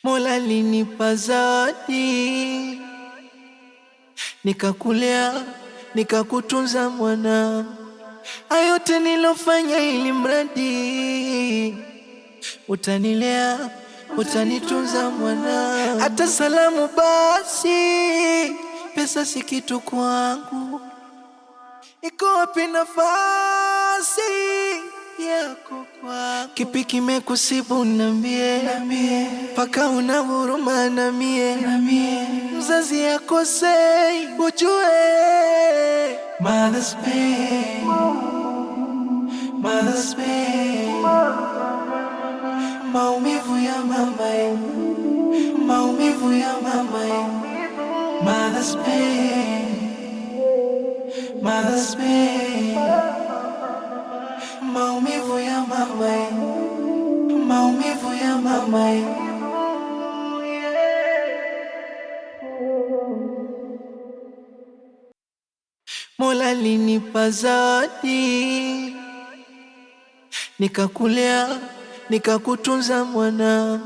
Mola alinipa zawadi, nikakulea, nikakutunza mwana. Hayo yote nilofanya ili mradi utanilea, utanitunza mwana. Hata salamu basi, pesa si kitu kwangu. Iko wapi nafasi yako kwangu? Kipi kimekusibu niambie, paka una huruma na mie. Mzazi akosei, ujue mother's pain, mother's pain. Maumivu ya mama, maumivu ya mama. Mother's pain, mother's pain. Maumivu ya mama, maumivu ya mama. Mola alinipa zawadi, nikakulea, nikakutunza mwana.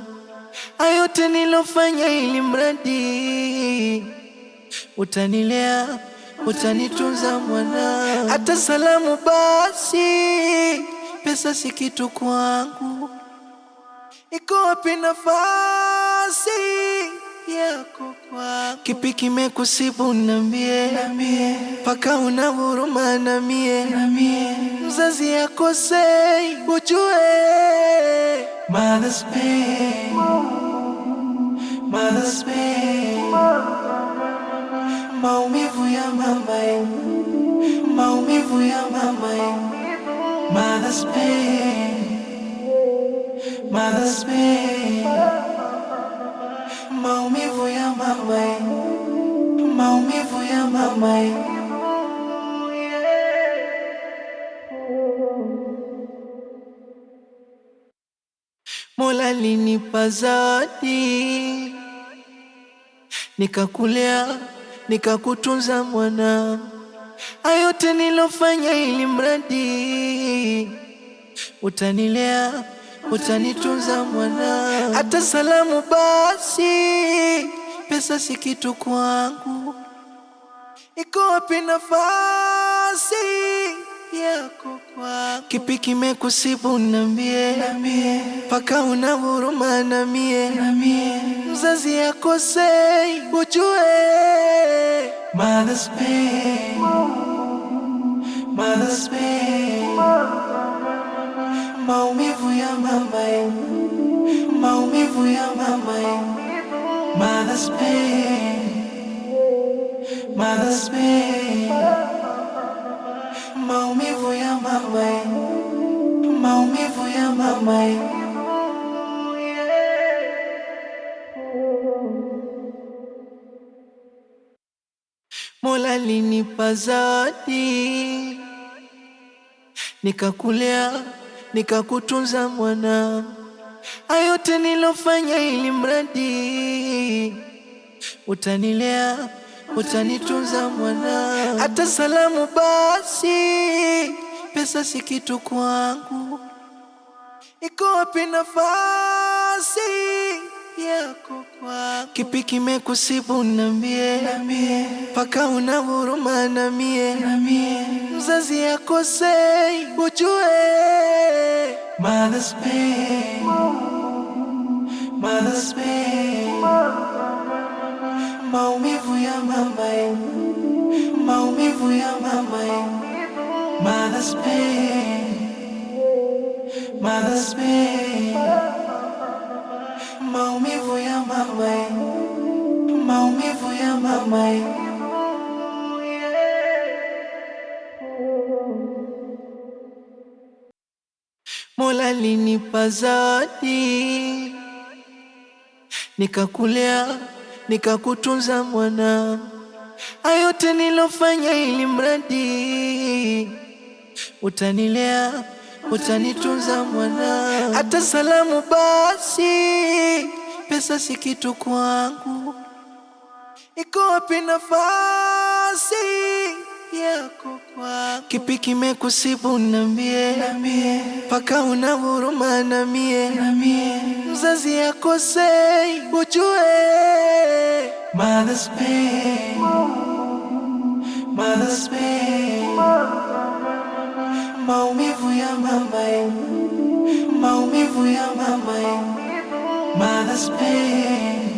Hayo yote nilofanya ili mradi utanilea, utanitunza mwana. Hata salamu basi, pesa si kitu kwangu. Iko wapi nafasi yako kwangu? Kipi kimekusibu niambie, paka una huruma na mie. Mzazi akosei, ujue mother's pain, mother's pain. Maumivu ya mama, maumivu ya mama. Mother's pain, mother's pain. Maumivu ya mama, maumivu ya mama. Mola alinipa zawadi, nikakulea, nikakutunza mwana. Hayo yote nilofanya ili mradi utanilea, utanitunza mwana. Hata salamu basi, pesa si kitu kwangu. Iko wapi nafasi yako kwangu? Kipi kimekusibu niambie, paka una huruma na mie. Mzazi akosei, ujue mother's pain, mother's pain. Maumivu ya mama, maumivu ya mama. Mother's pain, mother's pain. Maumivu ya mama, maumivu ya mama. Mola alinipa zawadi, nikakulea, nikakutunza mwana. Hayo yote nilofanya ili mradi utanilea, utanitunza mwana. Hata salamu basi, pesa si kitu kwangu. Iko wapi nafasi yako kwangu? Kipi kimekusibu niambie, paka una huruma na mie. Mzazi akosei, ujue mother's pain, mother's pain. Maumivu ya mama, maumivu ya mama. Mother's pain, mother's pain. Maumivu ya mama, maumivu ya mama. Mola alinipa zawadi, nikakulea, nikakutunza mwana. Hayo yote nilofanya ili mradi utanilea, utanitunza mwana. Hata salamu basi, pesa si kitu kwangu. Iko wapi nafasi yako kwako. Kipi kimekusibu niambie, paka una huruma na mie, mzazi akosei ujue. Mother's pain, mother's pain, maumivu ya mama, maumivu ya mama, mother's pain.